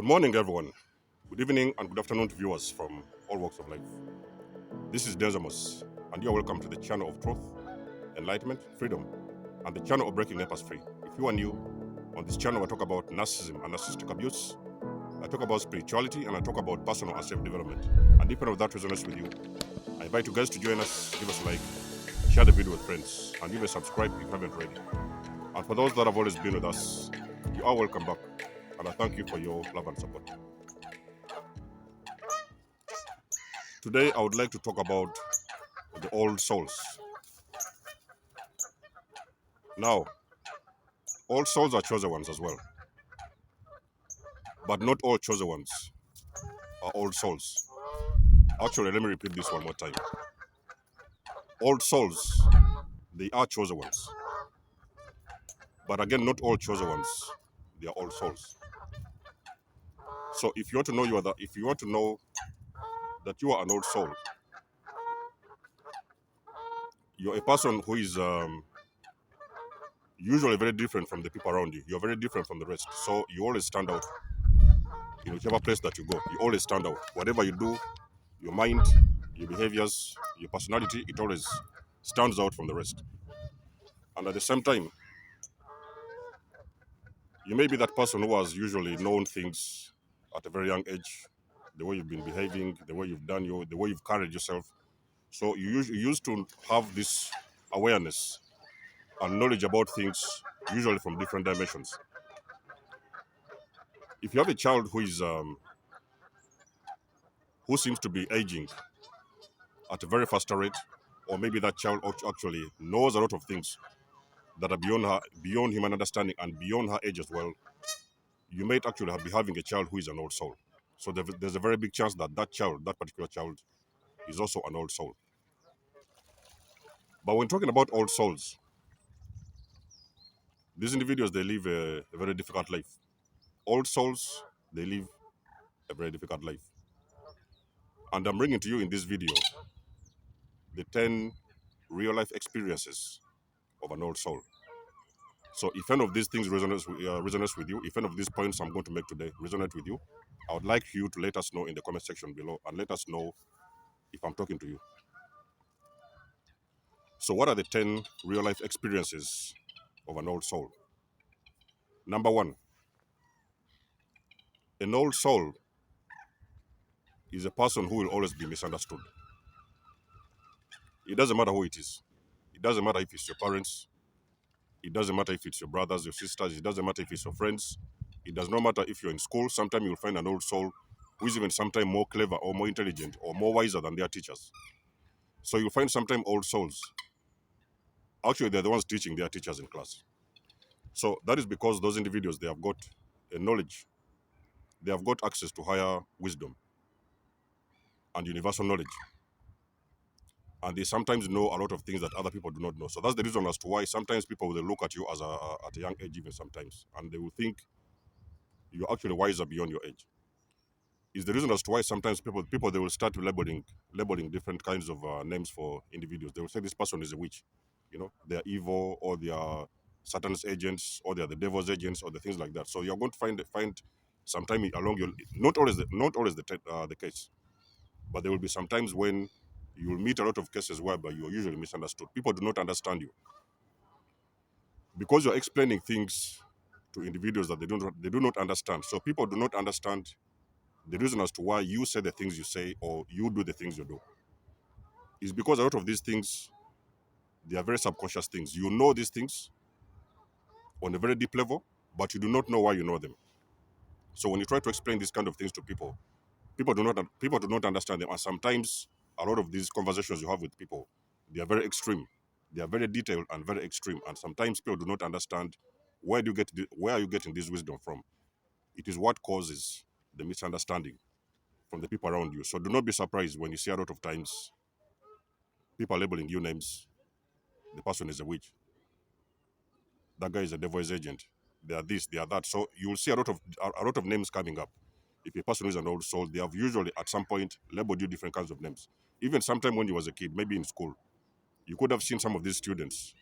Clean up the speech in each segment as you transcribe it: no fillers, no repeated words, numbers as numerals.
morning, everyone. Good evening and good afternoon to viewers from all walks of life. This is Desamos, and you are welcome to the channel of truth, enlightenment, freedom, and the channel of breaking empath free. If you are new, on this channel I talk about narcissism and narcissistic abuse. I talk about spirituality and I talk about personal and self-development. And if any of that resonates with you, I invite you guys to join us, give us a like, share the video with friends, and even subscribe if you haven't already. And for those that have always been with us, you are welcome back, and I thank you for your love and support. Today, I would like to talk about the old souls. Now, all souls are chosen ones as well, but not all chosen ones are old souls. Actually, let me repeat this one more time. Old souls, they are chosen ones, but again, not all chosen ones, they are old souls. So, if you want to know if you want to know that you are an old soul, you're a person who is usually very different from the people around you. You're very different from the rest, so you always stand out. In whichever place that you go, you always stand out. Whatever you do, your mind, your behaviors, your personality, it always stands out from the rest. And at the same time, you may be that person who has usually known things at a very young age, the way you've been behaving, the way you've done the way you've carried yourself. So you used to have this awareness and knowledge about things, usually from different dimensions. If you have a child who seems to be aging at a very fast rate, or maybe that child actually knows a lot of things that are beyond human understanding and beyond her age as well, you might actually be having a child who is an old soul. So there's a very big chance that that particular child, is also an old soul. But when talking about old souls, these individuals, they live a very difficult life. Old souls, they live a very difficult life. And I'm bringing to you in this video the 10 real life experiences of an old soul. So if any of these things resonates with you, if any of these points I'm going to make today resonate with you, I would like you to let us know in the comment section below and let us know if I'm talking to you. So what are the 10 real life experiences of an old soul? Number one, an old soul is a person who will always be misunderstood. It doesn't matter who it is. It doesn't matter if it's your parents. It doesn't matter if it's your brothers, your sisters. It doesn't matter if it's your friends. It does not matter if you're in school. Sometimes you'll find an old soul who is even sometimes more clever or more intelligent or more wiser than their teachers. So you'll find sometimes old souls, actually they're the ones teaching their teachers in class. So that is because those individuals, they have got a knowledge. They have got access to higher wisdom and universal knowledge. And they sometimes know a lot of things that other people do not know. So that's the reason as to why sometimes people will look at you at a young age even sometimes, and they will think you're actually wiser beyond your age. Is the reason as to why sometimes people they will start labeling different kinds of names for individuals. They will say this person is a witch, they are evil, or they are Satan's agents, or they are the devil's agents, or the things like that. So you're going to find sometime along your, not always the case, but there will be sometimes when you will meet a lot of cases whereby you are usually misunderstood. People do not understand you because you're explaining things to individuals that they do not understand. So people do not understand the reason as to why you say the things you say or you do the things you do. Is because a lot of these things, they are very subconscious things. You know these things on a very deep level, but you do not know why you know them. So when you try to explain these kind of things to people, people do not understand them. And sometimes a lot of these conversations you have with people, they are very extreme. They are very detailed and very extreme. And sometimes people do not understand where are you getting this wisdom from. It is what causes the misunderstanding from the people around you. So do not be surprised when you see a lot of times people labeling you names. The person is a witch. That guy is a devil's agent. They are this, they are that. So you will see a lot of names coming up. If a person is an old soul, they have usually at some point labeled you different kinds of names. Even sometime when you was a kid, maybe in school, you could have seen some of these students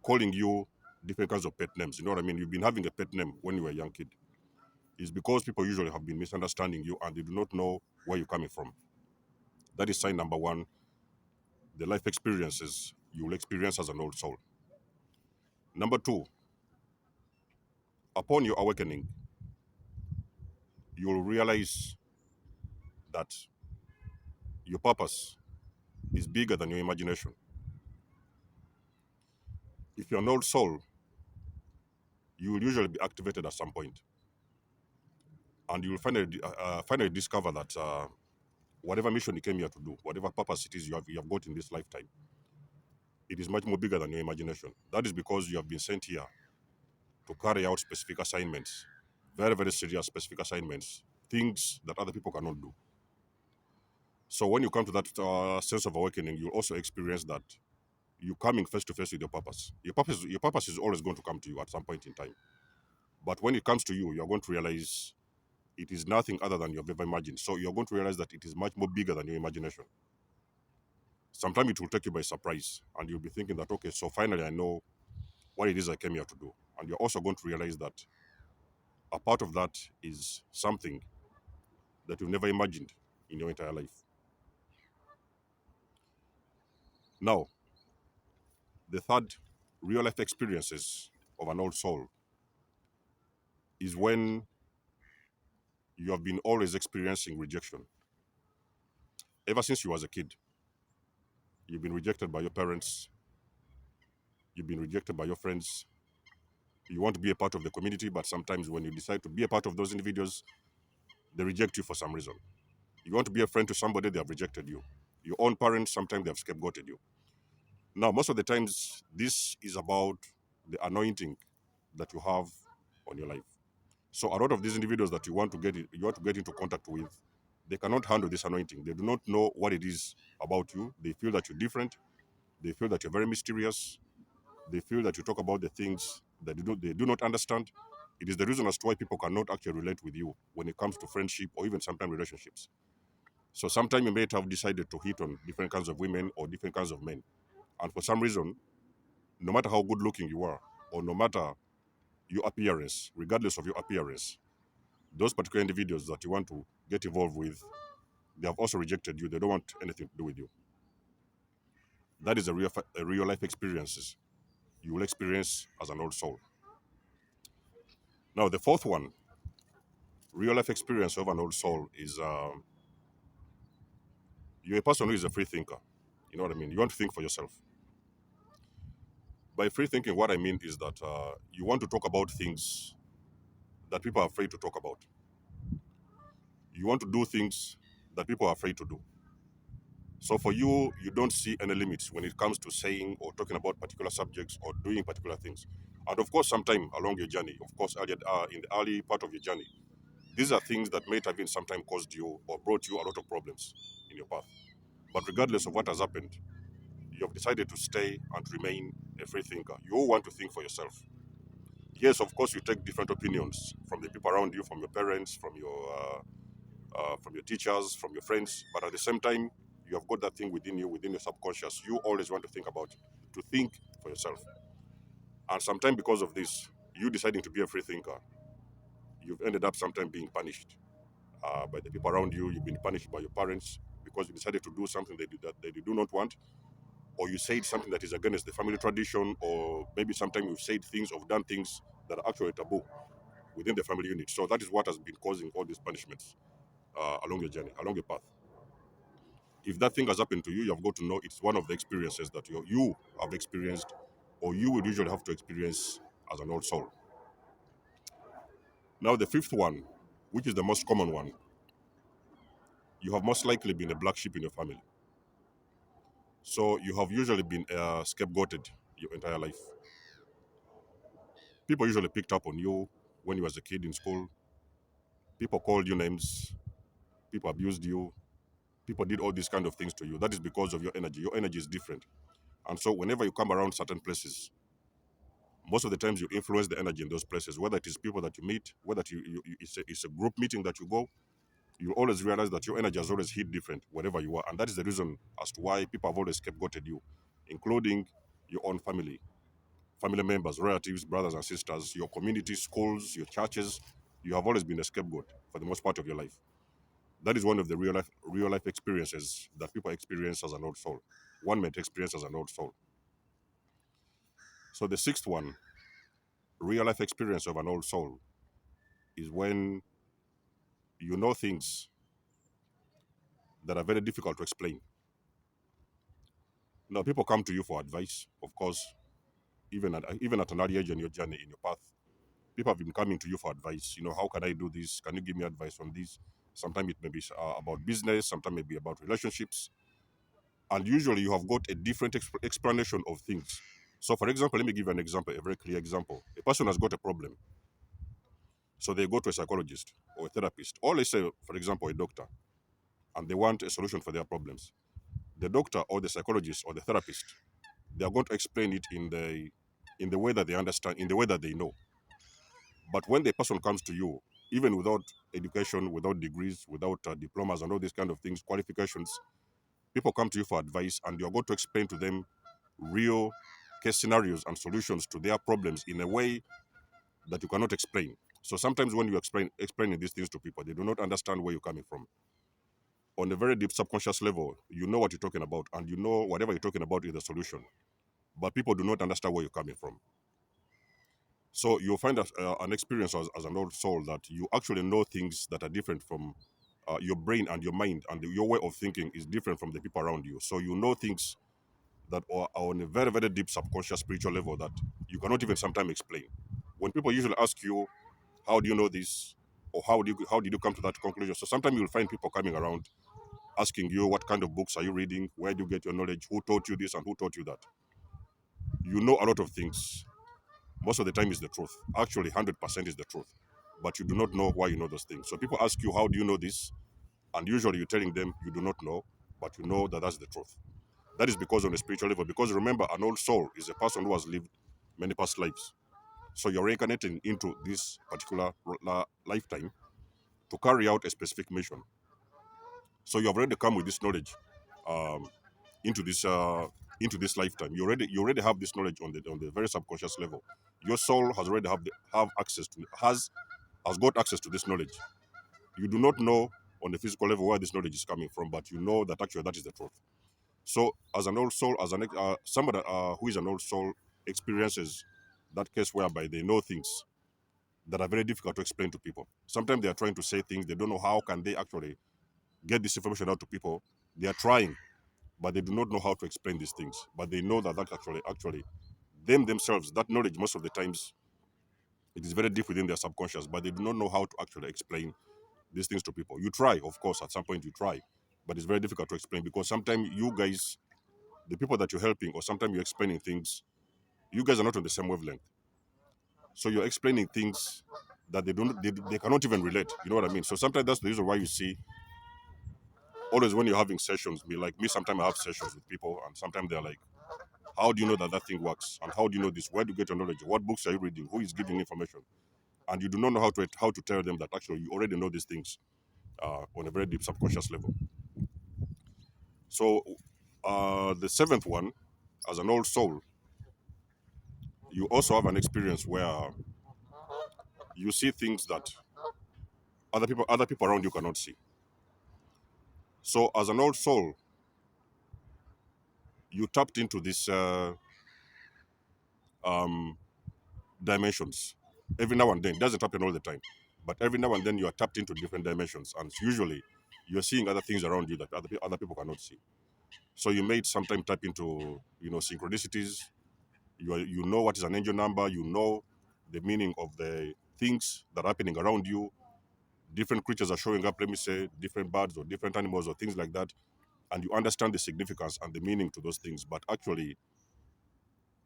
calling you different kinds of pet names. You know what I mean? You've been having a pet name when you were a young kid. is because people usually have been misunderstanding you and they do not know where you're coming from. That is sign number one, the life experiences you will experience as an old soul. Number two, upon your awakening, you will realize that your purpose is bigger than your imagination. If you're an old soul, you will usually be activated at some point, and you will finally discover that whatever mission you came here to do, whatever purpose it is you have got in this lifetime, it is much more bigger than your imagination. That is because you have been sent here to carry out specific assignments, very, very serious specific assignments, things that other people cannot do. So when you come to that sense of awakening, you'll also experience that you're coming face to face with your purpose. Your purpose is always going to come to you at some point in time. But when it comes to you, you're going to realize it is nothing other than you've ever imagined. So you're going to realize that it is much more bigger than your imagination. Sometimes it will take you by surprise, and you'll be thinking that, okay, so finally I know what it is I came here to do. And you're also going to realize that a part of that is something that you've never imagined in your entire life. Now, the third real life experiences of an old soul is when you have been always experiencing rejection. Ever since you was a kid, you've been rejected by your parents, you've been rejected by your friends. You want to be a part of the community, but sometimes when you decide to be a part of those individuals, they reject you for some reason. You want to be a friend to somebody, they have rejected you. Your own parents, sometimes they have scapegoated you. Now, most of the times, this is about the anointing that you have on your life. So a lot of these individuals that you want to get into contact with, they cannot handle this anointing. They do not know what it is about you. They feel that you're different. They feel that you're very mysterious. They feel that you talk about the things that they do not understand. It is the reason as to why people cannot actually relate with you when it comes to friendship or even sometimes relationships. So sometimes you may have decided to hit on different kinds of women or different kinds of men. And for some reason, no matter how good looking you are, or no matter your appearance, regardless of your appearance, those particular individuals that you want to get involved with, they have also rejected you. They don't want anything to do with you. That is a real life experiences you will experience as an old soul. Now, the fourth one, real life experience of an old soul, is you're a person who is a free thinker. You know what I mean? You want to think for yourself. By free thinking, what I mean is that you want to talk about things that people are afraid to talk about. You want to do things that people are afraid to do. So for you, you don't see any limits when it comes to saying or talking about particular subjects or doing particular things. And of course, sometime along your journey, of course, in the early part of your journey, these are things that may have been sometime caused you or brought you a lot of problems in your path. But regardless of what has happened, you have decided to stay and remain a free thinker. You all want to think for yourself. Yes, of course, you take different opinions from the people around you, from your parents, from your teachers, from your friends. But at the same time, you have got that thing within you, within your subconscious. You always want to think about it, to think for yourself. And sometimes because of this, you deciding to be a free thinker, you've ended up sometimes being punished by the people around you. You've been punished by your parents because you decided to do something that they do not want, or you said something that is against the family tradition, or maybe sometimes you've said things or done things that are actually taboo within the family unit. So that is what has been causing all these punishments along your journey, along your path. If that thing has happened to you, you have got to know it's one of the experiences that you have experienced, or you would usually have to experience as an old soul. Now, the fifth one, which is the most common one, you have most likely been a black sheep in your family. So you have usually been scapegoated your entire life. People usually picked up on you when you was a kid in school. People called you names. People abused you. People did all these kind of things to you. That is because of your energy. Your energy is different. And so whenever you come around certain places, most of the times you influence the energy in those places, whether it is people that you meet, whether it's a group meeting that you go, you always realize that your energy has always hit different wherever you are. And that is the reason as to why people have always scapegoated you, including your own family members, relatives, brothers and sisters, your community, schools, your churches. You have always been a scapegoat for the most part of your life. That is one of the real life experiences that people experience as an old soul. One might experience as an old soul. So the sixth one, real life experience of an old soul, is when you know things that are very difficult to explain. Now, people come to you for advice, of course, even at an early age in your journey, in your path. People have been coming to you for advice. How can I do this? Can you give me advice on this? Sometimes it may be about business, sometimes it may be about relationships. And usually you have got a different explanation of things. So, for example, let me give you an example, a very clear example. A person has got a problem. So they go to a psychologist or a therapist, or let's say, for example, a doctor, and they want a solution for their problems. The doctor or the psychologist or the therapist, they are going to explain it in the way that they understand, in the way that they know. But when the person comes to you, even without education, without degrees, without diplomas and all these kind of things, qualifications, people come to you for advice, and you're going to explain to them real case scenarios and solutions to their problems in a way that you cannot explain. So sometimes when you explaining these things to people, they do not understand where you're coming from. On a very deep subconscious level, you know what you're talking about, and you know whatever you're talking about is the solution. But people do not understand where you're coming from. So you'll find an experience as an old soul that you actually know things that are different from your brain and your mind, and your way of thinking is different from the people around you. So you know things that are on a very, very deep subconscious spiritual level that you cannot even sometimes explain. When people usually ask you, how do you know this? Or how did you come to that conclusion? So sometimes you'll find people coming around asking you, what kind of books are you reading? Where do you get your knowledge? Who taught you this and who taught you that? You know a lot of things. Most of the time is the truth. Actually, 100% is the truth. But you do not know why you know those things. So people ask you, how do you know this? And usually you're telling them you do not know, but you know that that's the truth. That is because on a spiritual level. Because remember, an old soul is a person who has lived many past lives. So you're reincarnating into this particular lifetime to carry out a specific mission. So you have already come with this knowledge um, into this lifetime. You already have this knowledge on the very subconscious level. Your soul has already have access to has got access to this knowledge. You do not know on the physical level where this knowledge is coming from, but you know that actually that is the truth. So as an old soul, as somebody who is an old soul experiences that case whereby they know things that are very difficult to explain to people. Sometimes they are trying to say things they don't know how can they actually get this information out to people. They are trying, but they do not know how to explain these things. But they know that actually them themselves, that knowledge most of the times it is very deep within their subconscious, but they do not know how to actually explain these things to people. You try, of course, at some point you try, but it's very difficult to explain because sometimes you guys, the people that you're helping, or sometimes you're explaining things, you guys are not on the same wavelength. So you're explaining things that they cannot even relate. You know what I mean? So sometimes that's the reason why you see always when you're having sessions, be like me, sometimes I have sessions with people and sometimes they're like, how do you know that that thing works? And how do you know this? Where do you get your knowledge? What books are you reading? Who is giving information? And you do not know how to tell them that actually you already know these things on a very deep subconscious level. So the seventh one, as an old soul, you also have an experience where you see things that other people around you cannot see. So as an old soul, you tapped into this um, dimensions every now and then. It doesn't happen all the time, but every now and then you are tapped into different dimensions, and usually you're seeing other things around you that other people cannot see. So you may sometimes tap into synchronicities. You know what is an angel number. You know the meaning of the things that are happening around you. Different creatures are showing up. Let me say different birds or different animals or things like that, and you understand the significance and the meaning to those things. But actually,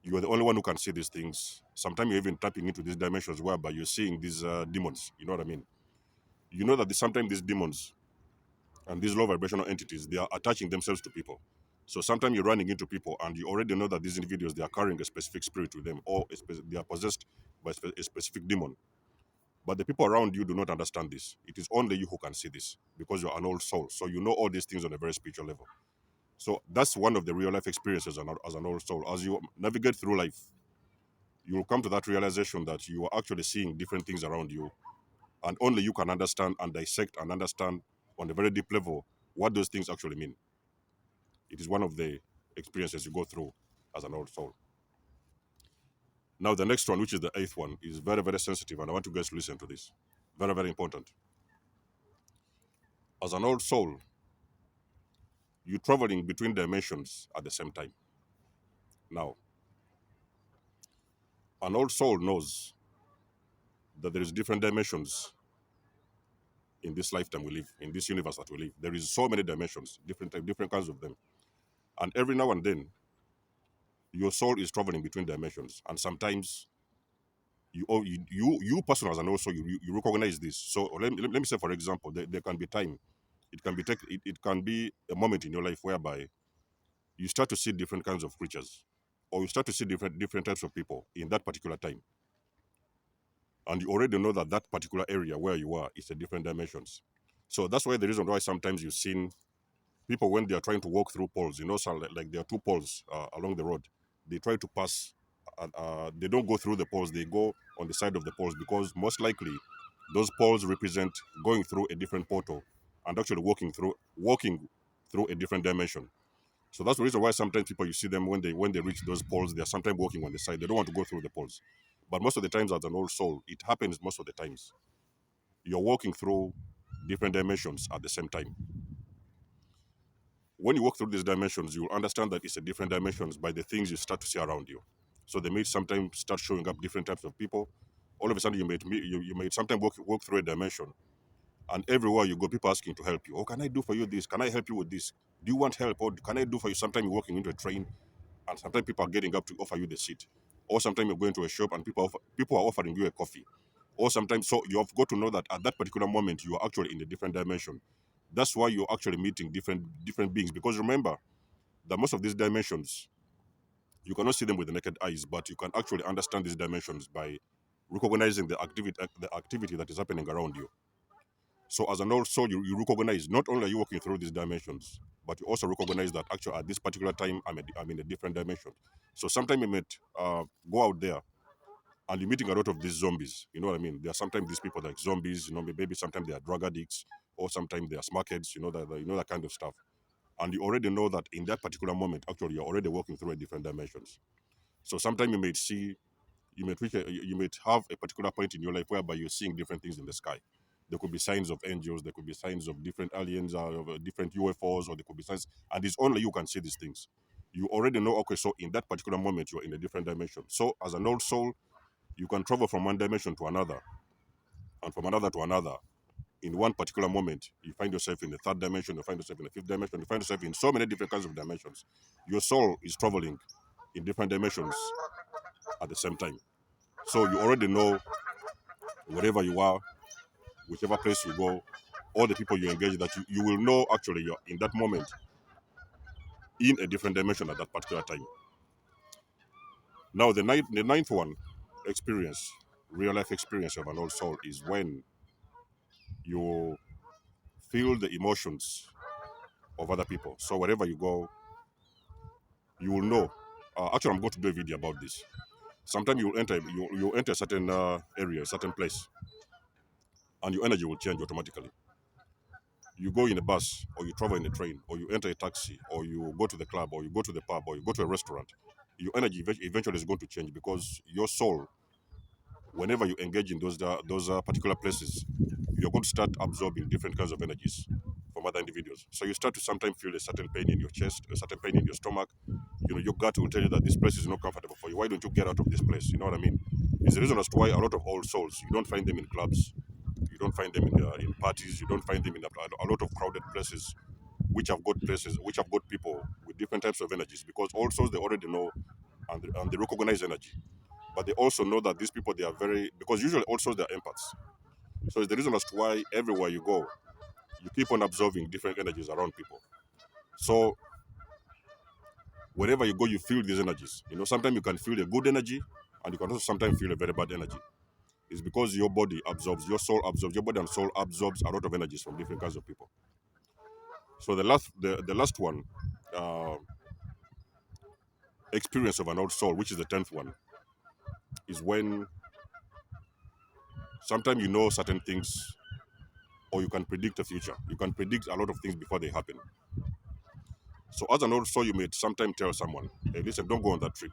you are the only one who can see these things. Sometimes you're even tapping into these dimensions whereby you're seeing these demons. You know what I mean? You know that sometimes these demons and these low vibrational entities, they are attaching themselves to people. So sometimes you're running into people and you already know that these individuals, they are carrying a specific spirit with them, or they are possessed by a specific demon. But the people around you do not understand this. It is only you who can see this because you're an old soul. So you know all these things on a very spiritual level. So that's one of the real life experiences as an old soul. As you navigate through life, you will come to that realization that you are actually seeing different things around you And only you can understand and dissect and understand on a very deep level what those things actually mean. It is one of the experiences you go through as an old soul. Now, the next one, which is the eighth one, is very, very sensitive, and I want you guys to listen to this. Very, very important. As an old soul, you're traveling between dimensions at the same time. Now, an old soul knows that there is different dimensions in this lifetime we live, in this universe that we live. There is so many dimensions, different kinds of them. And every now and then, your soul is traveling between dimensions, and sometimes you person as an old soul, you recognize this. So let me say, for example, there can be time. It can be a moment in your life whereby you start to see different kinds of creatures, or you start to see different types of people in that particular time, and you already know that that particular area where you are is a different dimensions. So that's why the reason why sometimes you've seen people when they are trying to walk through poles, so like there are two poles along the road, they try to pass. They don't go through the poles; they go on the side of the poles, because most likely those poles represent going through a different portal and actually walking through a different dimension. So that's the reason why sometimes people, you see them when they reach those poles, they are sometimes walking on the side. They don't want to go through the poles. But most of the times, as an old soul, it happens most of the times. You're walking through different dimensions at the same time. When you walk through these dimensions, you'll understand that it's a different dimensions by the things you start to see around you. So they may sometimes start showing up different types of people. All of a sudden, you may sometimes walk through a dimension, and everywhere you go, people asking to help you. Oh, can I do for you this? Can I help you with this? Do you want help? Or can I do for you? Sometimes you're walking into a train, and sometimes people are getting up to offer you the seat. Or sometimes you're going to a shop and people are offering you a coffee. Or sometimes, so you have got to know that at that particular moment you are actually in a different dimension. That's why you're actually meeting different beings. Because remember that most of these dimensions, you cannot see them with the naked eyes, but you can actually understand these dimensions by recognizing the activity that is happening around you. So as an old soul, you recognize not only are you walking through these dimensions, but you also recognize that actually at this particular time I'm in a different dimension. So sometimes you might go out there and you're meeting a lot of these zombies. You know what I mean? There are sometimes these people like zombies. Maybe sometimes they are drug addicts, or sometimes they are smackheads. That kind of stuff. And you already know that in that particular moment, actually, you're already walking through a different dimensions. So sometimes you might have a particular point in your life whereby you're seeing different things in the sky. There could be signs of angels, there could be signs of different aliens, of different UFOs, or there could be signs, and it's only you can see these things. You already know, okay, so in that particular moment, you're in a different dimension. So as an old soul, you can travel from one dimension to another, and from another to another. In one particular moment, you find yourself in the third dimension, you find yourself in the fifth dimension, you find yourself in so many different kinds of dimensions. Your soul is traveling in different dimensions at the same time. So you already know, wherever you are, whichever place you go, all the people you engage, that you will know actually you're in that moment in a different dimension at that particular time. Now, the ninth one, experience, real life experience of an old soul, is when you feel the emotions of other people. So wherever you go, you will know. Actually, I'm going to do a video about this. Sometimes you enter a certain area, a certain place, and your energy will change automatically. You go in a bus, or you travel in a train, or you enter a taxi, or you go to the club, or you go to the pub, or you go to a restaurant, your energy eventually is going to change, because your soul, whenever you engage in those particular places, you're going to start absorbing different kinds of energies from other individuals. So you start to sometimes feel a certain pain in your chest, a certain pain in your stomach. Your gut will tell you that this place is not comfortable for you. Why don't you get out of this place? You know what I mean? It's the reason as to why a lot of old souls, you don't find them in clubs, you don't find them in parties, you don't find them in a lot of crowded places, which have got people with different types of energies, because old souls, they already know, and they recognize energy. But they also know that these people, they are very, because usually also they're empaths. So it's the reason as to why everywhere you go, you keep on observing different energies around people. So wherever you go, you feel these energies. Sometimes you can feel a good energy, and you can also sometimes feel a very bad energy. It's because your body absorbs, your body and soul absorbs a lot of energies from different kinds of people. So the last one, uh, experience of an old soul, which is the 10th one, is when Sometimes you know certain things, or you can predict the future. You can predict a lot of things before they happen. So as an old soul, you may sometimes tell someone, hey, listen, don't go on that trip.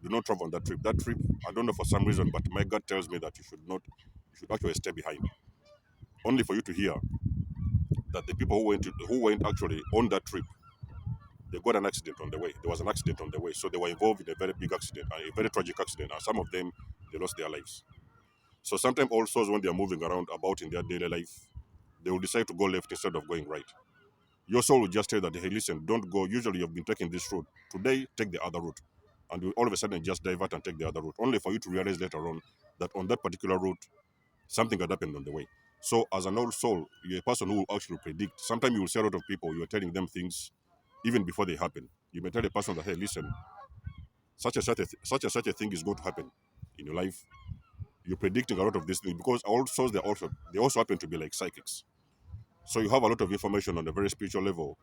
Do not travel on that trip. That trip, I don't know for some reason, but my gut tells me that you should not, you should actually stay behind. Only for you to hear that the people who went actually on that trip, they got an accident on the way. There was an accident on the way. So they were involved in a very big accident, a very tragic accident. And some of them, they lost their lives. So sometimes old souls, when they are moving around about in their daily life, they will decide to go left instead of going right. Your soul will just tell that, hey, listen, don't go. Usually you've been taking this route. Today, take the other route. And you all of a sudden just divert and take the other route, only for you to realize later on that on that particular route, something had happened on the way. So as an old soul, you're a person who will actually predict. Sometimes you will see a lot of people, you're telling them things even before they happen. You may tell a person that, hey, listen, such a thing is going to happen in your life. You're predicting a lot of these things because old souls, they also happen to be like psychics. So you have a lot of information on a very spiritual level.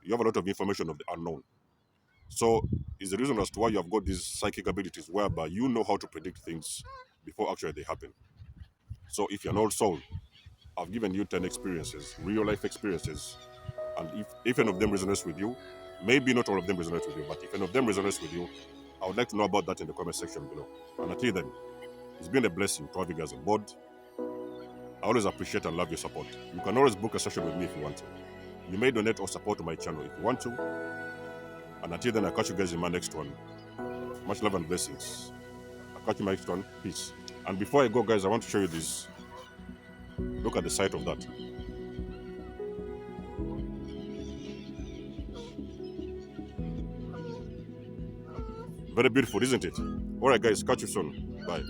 You have a lot of information of the unknown. So it's the reason as to why you have got these psychic abilities whereby you know how to predict things before actually they happen. So if you're an old soul, I've given you 10 experiences, real life experiences. And if any of them resonates with you, maybe not all of them resonate with you, but if any of them resonates with you, I would like to know about that in the comment section below. And until then, it's been a blessing to have you guys on board. I always appreciate and love your support. You can always book a session with me if you want to. You may donate or support my channel if you want to. And until then, I'll catch you guys in my next one. Much love and blessings. I'll catch you in my next one. Peace. And before I go, guys, I want to show you this. Look at the site of that. Very beautiful, isn't it? All right, guys, catch you soon. Bye.